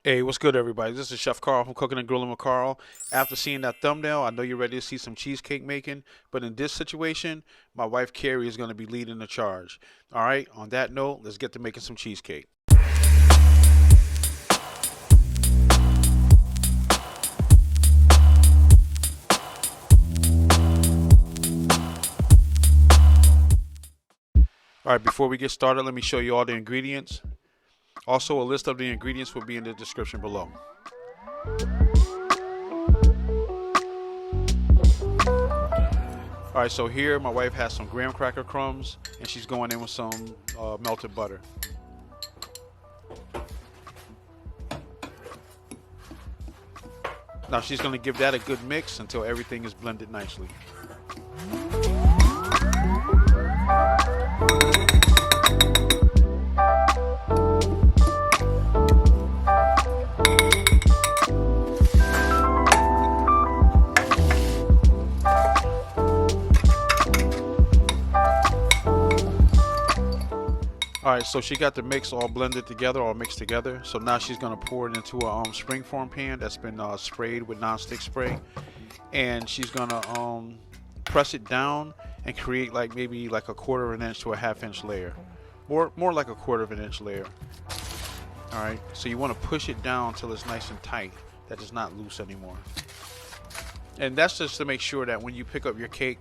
Hey, what's good, everybody? This is Chef Carl from Cooking and Grilling with Carl. After seeing that thumbnail, I know you're ready to see some cheesecake making, but in this situation, my wife Carrie is going to be leading the charge. All right, on that note, let's get to making some cheesecake. All right, before we get started, let me show you all the ingredients. Also, a list of the ingredients will be in the description below. All right, so here my wife has some graham cracker crumbs, and she's going in with some melted butter. Now she's going to give that a good mix until everything is blended nicely. All right, so she got the mix all blended together, all mixed together. So now she's gonna pour it into a springform pan that's been sprayed with non-stick spray, and she's gonna press it down and create like maybe like a quarter of an inch to a half-inch layer, or more like a quarter of an inch layer. All right, so you want to push it down till it's nice and tight, that it's not loose anymore. And that's just to make sure that when you pick up your cake,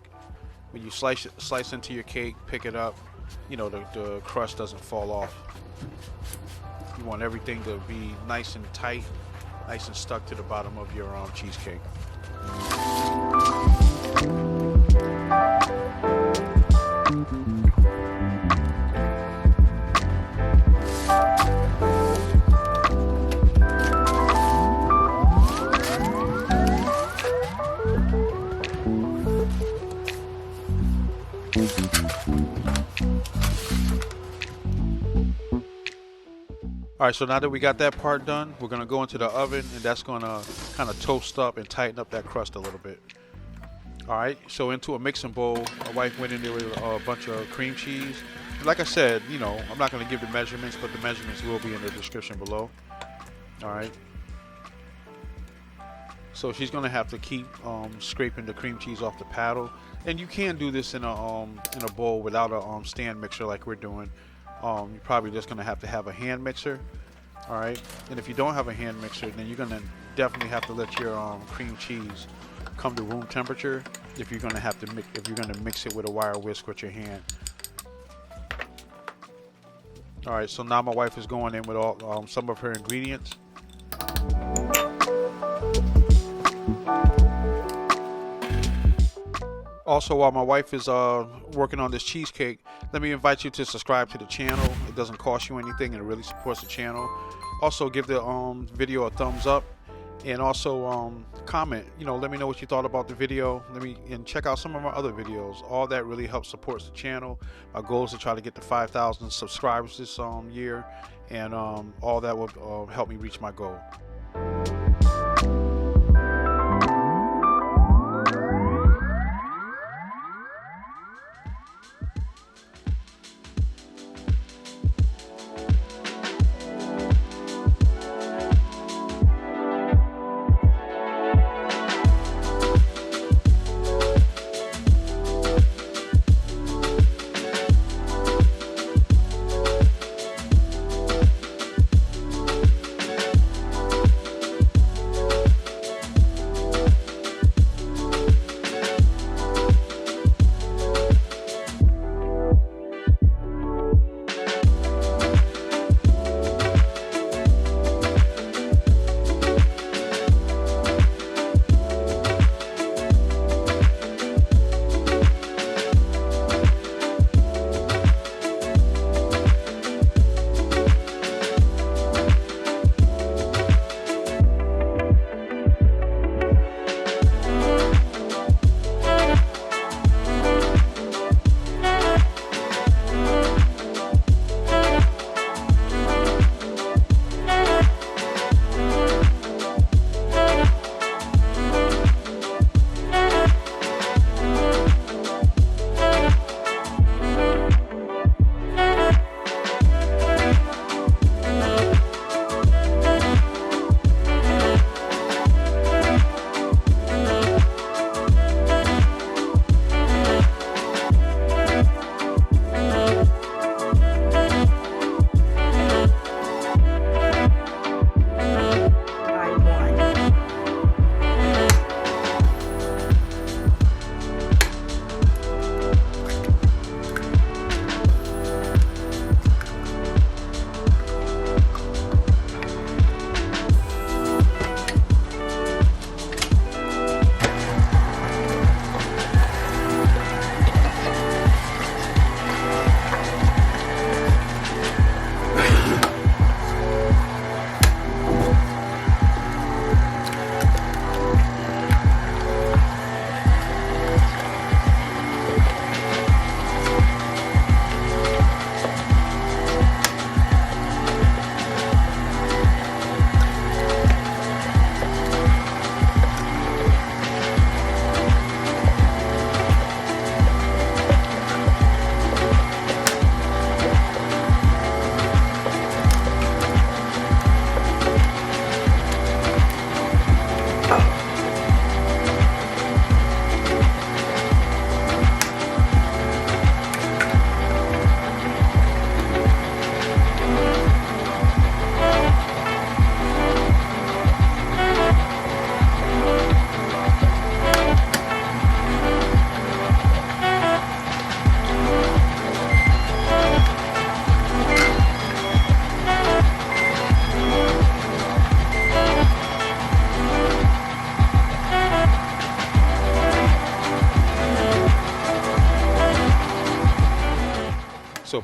when you slice into your cake, pick it up, the crust doesn't fall off. You want everything to be nice and tight, nice and stuck to the bottom of your cheesecake. All right, so now that we got that part done, we're gonna go into the oven, and that's gonna kind of toast up and tighten up that crust a little bit. All right, so into a mixing bowl, my wife went in there with a bunch of cream cheese. Like I said, I'm not gonna give the measurements, but the measurements will be in the description below. All right. So she's gonna have to keep scraping the cream cheese off the paddle, and you can do this in a bowl without a stand mixer like we're doing. You're probably just gonna have to have a hand mixer. All right, and if you don't have a hand mixer, then you're gonna definitely have to let your cream cheese come to room temperature if you're gonna mix it with a wire whisk with your hand. All right, so now my wife is going in with all some of her ingredients. Also, while my wife is working on this cheesecake, let me invite you to subscribe to the channel. It doesn't cost you anything, and it really supports the channel. Also, give the video a thumbs up, and also comment. Let me know what you thought about the video. And check out some of my other videos. All that really helps support the channel. My goal is to try to get to 5,000 subscribers this year, and all that will help me reach my goal.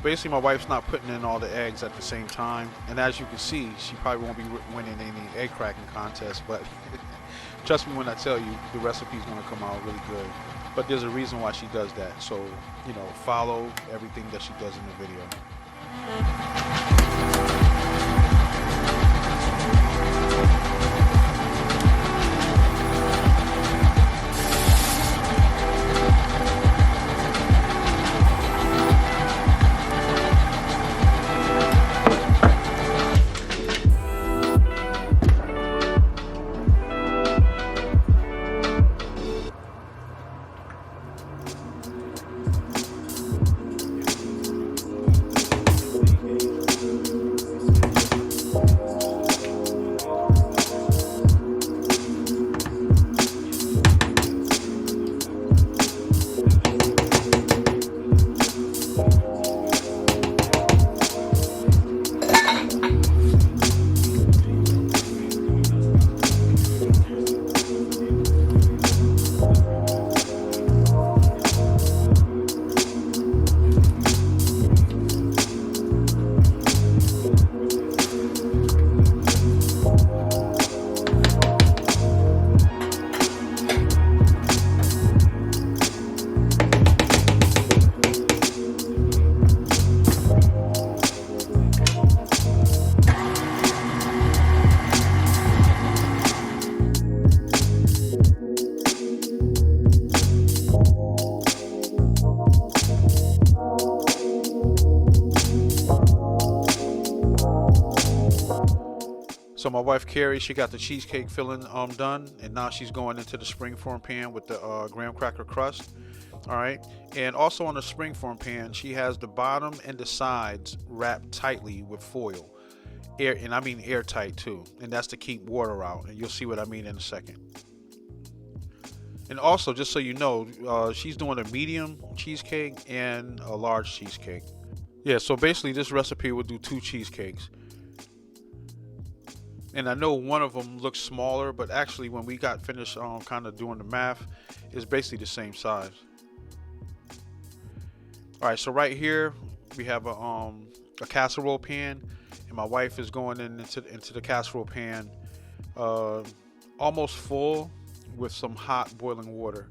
basically my wife's not putting in all the eggs at the same time, and as you can see, she probably won't be winning any egg cracking contests, but trust me when I tell you, the recipe's going to come out really good. But there's a reason why she does that, so you know, follow everything that she does in the video. So my wife Carrie, she got the cheesecake filling done, and now she's going into the springform pan with the graham cracker crust. All right, and also on the springform pan, she has the bottom and the sides wrapped tightly with foil, and I mean airtight too, and that's to keep water out, and you'll see what I mean in a second. And also, just so you know, she's doing a medium cheesecake and a large cheesecake. Yeah, so basically this recipe will do 2 cheesecakes. And I know one of them looks smaller, but actually when we got finished kind of doing the math, it's basically the same size. All right, so right here we have a casserole pan, and my wife is going into the casserole pan almost full with some hot boiling water.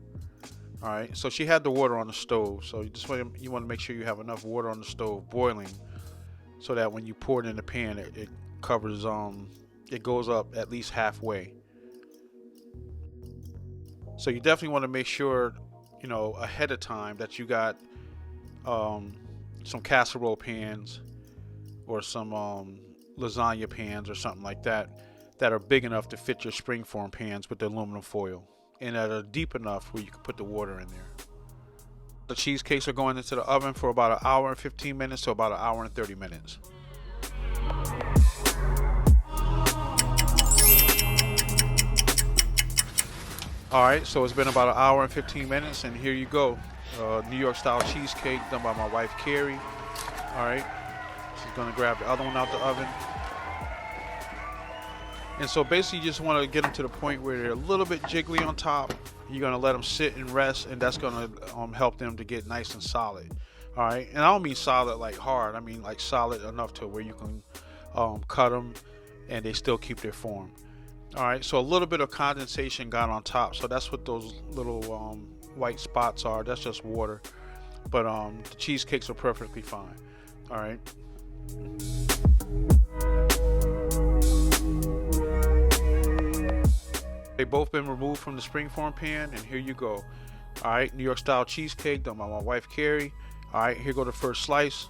All right, so she had the water on the stove, so you want to make sure you have enough water on the stove boiling, so that when you pour it in the pan, it covers it goes up at least halfway. So you definitely want to make sure, you know, ahead of time that you got some casserole pans or some lasagna pans or something like that are big enough to fit your springform pans with the aluminum foil, and that are deep enough where you can put the water in there. The cheesecakes are going into the oven for about 1 hour and 15 minutes to about 1 hour and 30 minutes. Alright, so it's been about 1 hour and 15 minutes, and here you go. New York style cheesecake done by my wife Carrie. Alright, she's going to grab the other one out the oven. And so basically you just want to get them to the point where they're a little bit jiggly on top. You're going to let them sit and rest, and that's going to help them to get nice and solid. Alright, and I don't mean solid like hard, I mean like solid enough to where you can cut them and they still keep their form. Alright, so a little bit of condensation got on top, so that's what those little white spots are. That's just water, but the cheesecakes are perfectly fine. Alright, they've both been removed from the springform pan, and here you go. Alright, New York style cheesecake done by my wife Carrie. Alright, here go the first slice.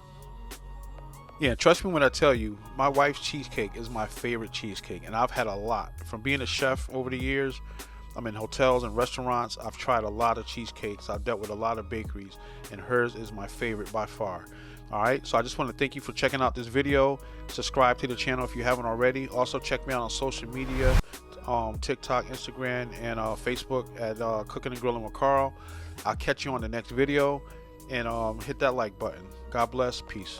Yeah, trust me when I tell you, my wife's cheesecake is my favorite cheesecake, and I've had a lot. From being a chef over the years, I'm in hotels and restaurants, I've tried a lot of cheesecakes, I've dealt with a lot of bakeries, and hers is my favorite by far. Alright, so I just want to thank you for checking out this video. Subscribe to the channel if you haven't already. Also check me out on social media, TikTok, Instagram, and Facebook at Cooking and Grilling with Carl. I'll catch you on the next video, and hit that like button. God bless, peace.